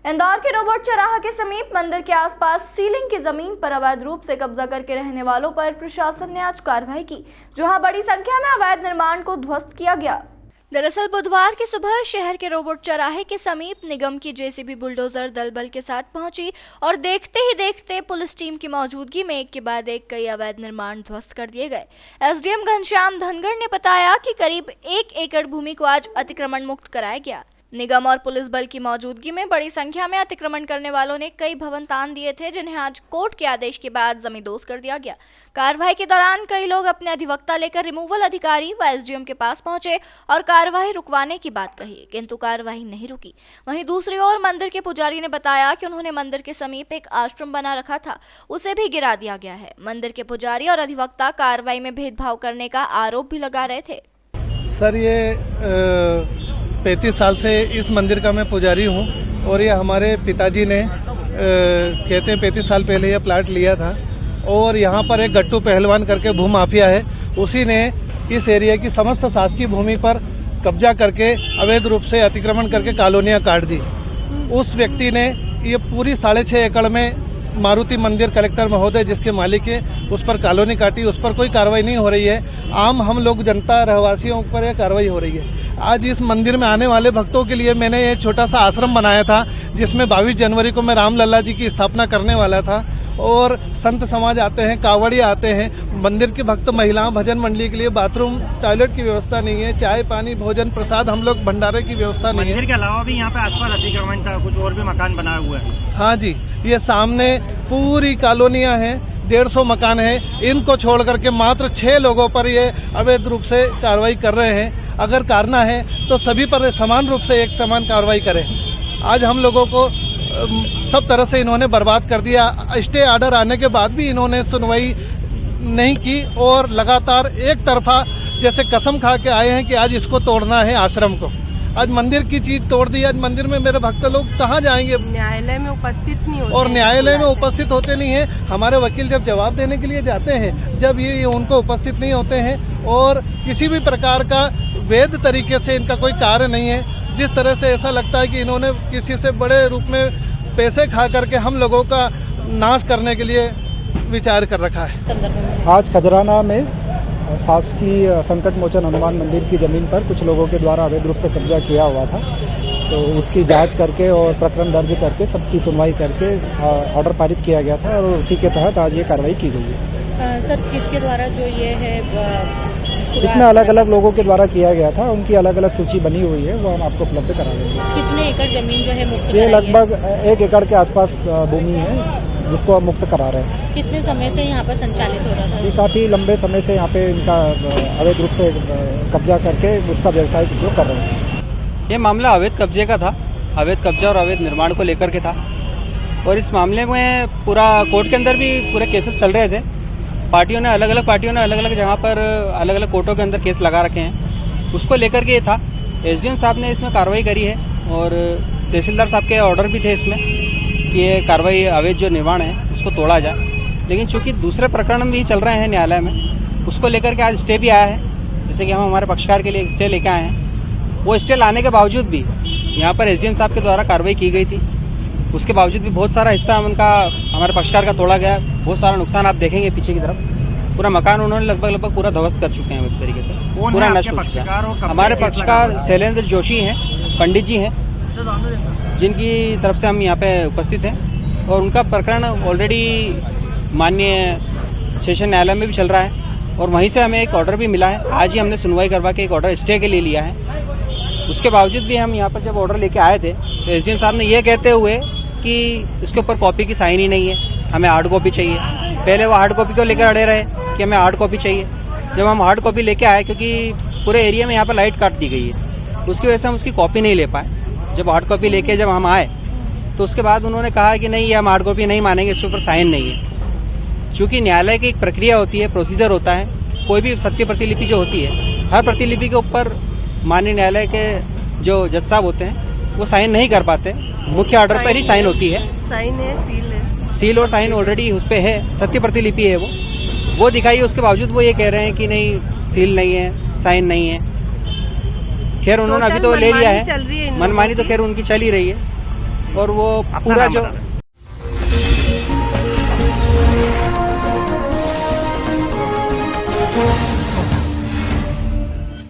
इंदौर के रोबोट चौराहा के समीप मंदिर के आसपास सीलिंग की जमीन पर अवैध रूप से कब्जा करके रहने वालों पर प्रशासन ने आज कार्रवाई की, जहां बड़ी संख्या में अवैध निर्माण को ध्वस्त किया गया। दरअसल बुधवार की सुबह शहर के रोबोट चौराहे के समीप निगम की जेसीबी बुलडोजर दल बल के साथ पहुंची और देखते ही देखते पुलिस टीम की मौजूदगी में एक के बाद एक कई अवैध निर्माण ध्वस्त कर दिए गए। एसडीएम घनश्याम धनगढ़ ने बताया कि करीब 1 एकड़ भूमि को आज अतिक्रमण मुक्त कराया गया। निगम और पुलिस बल की मौजूदगी में बड़ी संख्या में अतिक्रमण करने वालों ने कई भवन तान दिए थे, जिन्हें आज कोर्ट के आदेश के बाद जमींदोज कर दिया गया। कार्रवाई के दौरान कई लोग अपने अधिवक्ता लेकर रिमूवल अधिकारी व एसडीएम के पास पहुंचे और कार्रवाई रुकवाने की बात कही, किंतु कार्रवाई नहीं रुकी। वहीं दूसरी ओर मंदिर के पुजारी ने बताया कि उन्होंने मंदिर के समीप एक आश्रम बना रखा था, उसे भी गिरा दिया गया है। मंदिर के पुजारी और अधिवक्ता कार्रवाई में भेदभाव करने का आरोप भी लगा रहे थे। सर, ये 35 साल से इस मंदिर का मैं पुजारी हूँ और ये हमारे पिताजी ने कहते हैं 35 साल पहले ये प्लाट लिया था और यहाँ पर एक गट्टू पहलवान करके भूमाफिया है, उसी ने इस एरिया की समस्त शासकीय भूमि पर कब्जा करके अवैध रूप से अतिक्रमण करके कॉलोनियाँ काट दी। उस व्यक्ति ने ये पूरी 6.5 एकड़ में मारुति मंदिर कलेक्टर महोदय जिसके मालिक है उस पर कॉलोनी काटी, उस पर कोई कार्रवाई नहीं हो रही है। आम हम लोग जनता रहवासियों पर यह कार्रवाई हो रही है। आज इस मंदिर में आने वाले भक्तों के लिए मैंने ये छोटा सा आश्रम बनाया था, जिसमें 22 जनवरी को मैं रामलला जी की स्थापना करने वाला था और संत समाज आते हैं, कांवड़िया आते हैं। मंदिर के भक्त महिलाओं भजन मंडली के लिए बाथरूम टॉयलेट की व्यवस्था नहीं है, चाय पानी भोजन प्रसाद हम लोग भंडारे की व्यवस्था नहीं है। मंदिर के अलावा भी यहाँ पे आसपास अतिक्रमण था, कुछ और भी मकान बनाया हुआ है। हाँ जी, ये सामने पूरी कॉलोनियाँ हैं, 150 मकान हैं। इनको छोड़ करके मात्र 6 लोगों पर ये अवैध रूप से कार्रवाई कर रहे हैं। अगर करना है तो सभी पर समान रूप से एक समान कार्रवाई करें। आज हम लोगों को सब तरह से इन्होंने बर्बाद कर दिया। स्टे ऑर्डर आने के बाद भी इन्होंने सुनवाई नहीं की और लगातार एक तरफा जैसे कसम खा के आए हैं कि आज इसको तोड़ना है आश्रम को। आज मंदिर की चीज तोड़ दी। आज मंदिर में मेरे भक्त लोग कहाँ जाएंगे? न्यायालय में उपस्थित नहीं होते और न्यायालय में उपस्थित होते नहीं हैं। हमारे वकील जब जवाब देने के लिए जाते हैं, जब ये उनको उपस्थित नहीं होते हैं और किसी भी प्रकार का वैध तरीके से इनका कोई कार्य नहीं है। जिस तरह से ऐसा लगता है कि इन्होंने किसी से बड़े रूप में पैसे खा करके हम लोगों का नाश करने के लिए विचार कर रखा है। आज खजराना में शासकीय संकट मोचन हनुमान मंदिर की ज़मीन पर कुछ लोगों के द्वारा अवैध रूप से कब्जा किया हुआ था, तो उसकी जांच करके और प्रकरण दर्ज करके सबकी सुनवाई करके ऑर्डर पारित किया गया था और उसी के तहत आज ये कार्रवाई की गई है। सर, किसके द्वारा जो ये है इसमें अलग अलग लोगों के द्वारा किया गया था, उनकी अलग अलग सूची बनी हुई है, वो हम आपको उपलब्ध करा देंगे। कितने एकड़ जमीन जो है मुक्त? ये लगभग 1 एकड़ के आसपास भूमि है जिसको हम मुक्त करा रहे हैं। कितने समय से यहाँ पर संचालित हो रहा था? ये काफ़ी लंबे समय से यहाँ पे इनका अवैध रूप से कब्जा करके उसका व्यवसायिक उपयोग कर रहे थे। ये मामला अवैध कब्जे का था, अवैध कब्जा और अवैध निर्माण को लेकर के था और इस मामले में पूरा कोर्ट के अंदर भी पूरे केसेस चल रहे थे। अलग अलग पार्टियों ने अलग अलग जगह पर अलग अलग कोर्टों के अंदर केस लगा रखे हैं, उसको लेकर के ये था। एसडीएम साहब ने इसमें कार्रवाई करी है और तहसीलदार साहब के ऑर्डर भी थे इसमें कि ये कार्रवाई अवैध जो निर्माण है उसको तोड़ा जाए। लेकिन चूंकि दूसरे प्रकरण भी चल रहे हैं न्यायालय में, उसको लेकर के आज स्टे भी आया है। जैसे कि हम हमारे पक्षकार के लिए एक स्टे लेके आए हैं, वो स्टे लाने के बावजूद भी यहाँ पर एसडीएम साहब के द्वारा कार्रवाई की गई थी। उसके बावजूद भी बहुत सारा हिस्सा उनका हमारे पक्षकार का तोड़ा गया। बहुत सारा नुकसान आप देखेंगे पीछे की तरफ, पूरा मकान उन्होंने लगभग पूरा ध्वस्त कर चुके हैं। एक तरीके से पूरा नष्ट हो चुका है। हमारे पक्षकार शैलेंद्र जोशी हैं, पंडित जी हैं, जिनकी तरफ से हम यहाँ पे उपस्थित हैं और उनका प्रकरण ऑलरेडी माननीय सेशन न्यायालय में भी चल रहा है और वहीं से हमें एक ऑर्डर भी मिला है। आज ही हमने सुनवाई करवा के एक ऑर्डर स्टे के लिए लिया है। उसके बावजूद भी हम यहाँ पर जब ऑर्डर लेके आए थे तो एसडीएम साहब ने ये कहते हुए कि इसके ऊपर कॉपी की साइन ही नहीं है, हमें हार्ड कॉपी चाहिए। पहले वो हार्ड कॉपी को लेकर अड़े रहे कि हमें हार्ड कॉपी चाहिए। जब हम हार्ड कॉपी लेके आए, क्योंकि पूरे एरिया में यहाँ पर लाइट काट दी गई है, उसकी वजह से हम उसकी कॉपी नहीं ले पाए। जब हार्ड कॉपी लेके जब हम आए तो उसके बाद उन्होंने कहा कि नहीं, ये हम हार्ड कॉपी नहीं मानेंगे, इसके ऊपर साइन नहीं है। चूँकि न्यायालय की एक प्रक्रिया होती है, प्रोसीजर होता है, कोई भी सत्य प्रतिलिपि जो होती है, हर प्रतिलिपि के ऊपर माननीय न्यायालय के जो जज साहब होते हैं वो साइन नहीं कर पाते। मुख्य ऑर्डर पर ही साइन होती है। साइन है, सील है, सील और साइन ऑलरेडी उस पर है, सत्य प्रतिलिपि है वो दिखाई। उसके बावजूद वो ये कह रहे हैं कि नहीं, सील नहीं है, साइन नहीं है। खैर उन्होंने अभी तो टोटल ले लिया मनमानी चल रही है है, इन मनमानी लोगों तो की। खैर उनकी चल ही रही है। और वो अपना पूरा नाम जो बता दें।